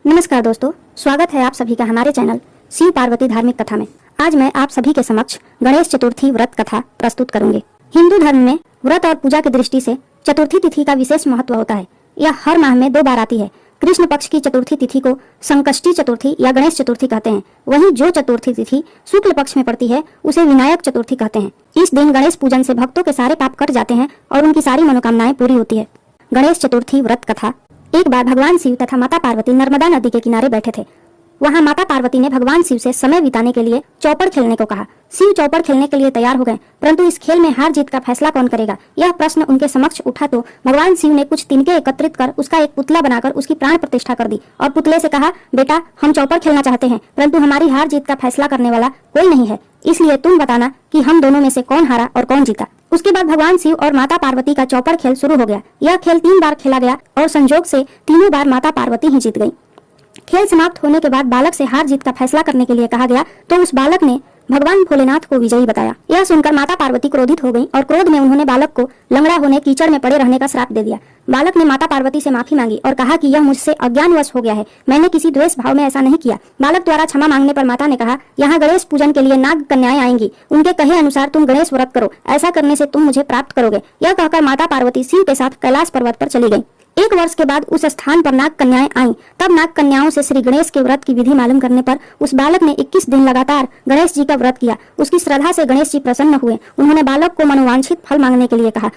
नमस्कार दोस्तों, स्वागत है आप सभी का हमारे चैनल शिव पार्वती धार्मिक कथा में। आज मैं आप सभी के समक्ष गणेश चतुर्थी व्रत कथा प्रस्तुत करूंगी। हिंदू धर्म में व्रत और पूजा की दृष्टि से चतुर्थी तिथि का विशेष महत्व होता है। यह हर माह में 2 बार आती है। कृष्ण पक्ष की चतुर्थी तिथि को संकष्टी चतुर्थी या गणेश चतुर्थी कहते हैं। वहीं जो चतुर्थी तिथि शुक्ल पक्ष में पड़ती है उसे विनायक चतुर्थी कहते हैं। इस दिन गणेश पूजन से भक्तों के सारे पाप कट जाते हैं और उनकी सारी मनोकामनाएं पूरी होती है। गणेश चतुर्थी व्रत कथा। एक बार भगवान शिव तथा माता पार्वती नर्मदा नदी के किनारे बैठे थे। वहां माता पार्वती ने भगवान शिव से समय बिताने के लिए चौपड़ खेलने को कहा। शिव चौपड़ खेलने के लिए तैयार हो गए, परंतु इस खेल में हार जीत का फैसला कौन करेगा, यह प्रश्न उनके समक्ष उठा तो भगवान शिव ने कुछ तिनके एकत्रित कर उसका एक पुतला बनाकर उसकी प्राण प्रतिष्ठा कर दी और पुतले से कहा, बेटा हम चौपड़ खेलना चाहते हैं, परंतु हमारी हार जीत का फैसला करने वाला कोई नहीं है, इसलिए तुम बताना कि हम दोनों में से कौन हारा और कौन जीता। उसके बाद भगवान शिव और माता पार्वती का चौपड़ खेल शुरू हो गया। यह खेल 3 बार खेला गया और संजोग से तीनों बार माता पार्वती ही जीत गई। खेल समाप्त होने के बाद बालक से हार जीत का फैसला करने के लिए कहा गया तो उस बालक ने भगवान भोलेनाथ को विजयी बताया। यह सुनकर माता पार्वती क्रोधित हो गईं और क्रोध में उन्होंने बालक को लंगड़ा होने, कीचड़ में पड़े रहने का श्राप दे दिया। बालक ने माता पार्वती से माफी मांगी और कहा कि यह मुझसे अज्ञानवश हो गया है, मैंने किसी द्वेष भाव में ऐसा नहीं किया। बालक द्वारा क्षमा मांगने पर माता ने कहा, यहाँ गणेश पूजन के लिए नाग कन्याएं आएंगी, उनके कहे अनुसार तुम गणेश व्रत करो, ऐसा करने से तुम मुझे प्राप्त करोगे। यह कहकर माता पार्वती शिव के साथ कैलाश पर्वत पर चली गई। 1 वर्ष के बाद उस स्थान पर नाग कन्याएं आईं। तब नाग कन्याओं से श्री गणेश के व्रत की विधि मालूम करने पर उस बालक ने 21 दिन लगातार गणेश जी का व्रत किया। उसकी श्रद्धा से गणेश जी प्रसन्न हुए। उन्होंने बालक को मनोवांछित फल मांगने के लिए कहा।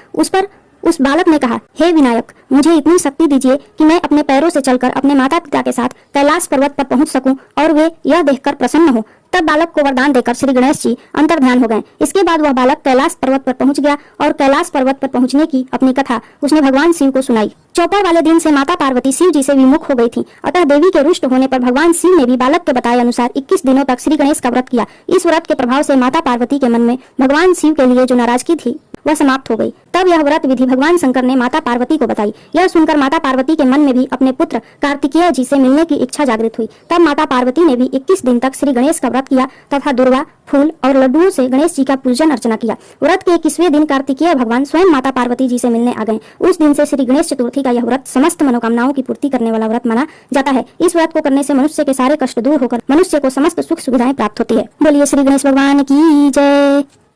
उस बालक ने कहा, हे विनायक, मुझे इतनी शक्ति दीजिए कि मैं अपने पैरों से चलकर अपने माता पिता के साथ कैलाश पर्वत पर पहुंच सकूं और वे यह देखकर प्रसन्न हो। तब बालक को वरदान देकर श्री गणेश जी अंतर्ध्यान हो गए। इसके बाद वह बालक कैलाश पर्वत पर पहुंच गया और कैलाश पर्वत पर पहुंचने की अपनी कथा उसने भगवान शिव को सुनाई। चौपड़ वाले दिन से माता पार्वती शिव जी से विमुख हो गई थी। अतः देवी के रुष्ट होने पर भगवान शिव ने भी बालक के बताए अनुसार 21 दिनों तक श्री गणेश का व्रत किया। इस व्रत के प्रभाव से माता पार्वती के मन में भगवान शिव के लिए जो नाराजगी थी वह समाप्त हो गई। तब यह व्रत विधि भगवान शंकर ने माता पार्वती को बताई। यह सुनकर माता पार्वती के मन में भी अपने पुत्र कार्तिकेय जी से मिलने की इच्छा जागृत हुई। तब माता पार्वती ने भी 21 दिन तक श्री गणेश का व्रत किया तथा दुर्वा, फूल और लड्डुओं से गणेश जी का पूजन अर्चना किया। व्रत के 21वें दिन कार्तिकेय भगवान स्वयं माता पार्वती जी से मिलने आ गए। उस दिन से श्री गणेश चतुर्थी का यह व्रत समस्त मनोकामनाओं की पूर्ति करने वाला व्रत माना जाता है। इस व्रत को करने से मनुष्य के सारे कष्ट दूर होकर मनुष्य को समस्त सुख सुविधाएं प्राप्त होती है। बोलिए श्री गणेश भगवान की जय।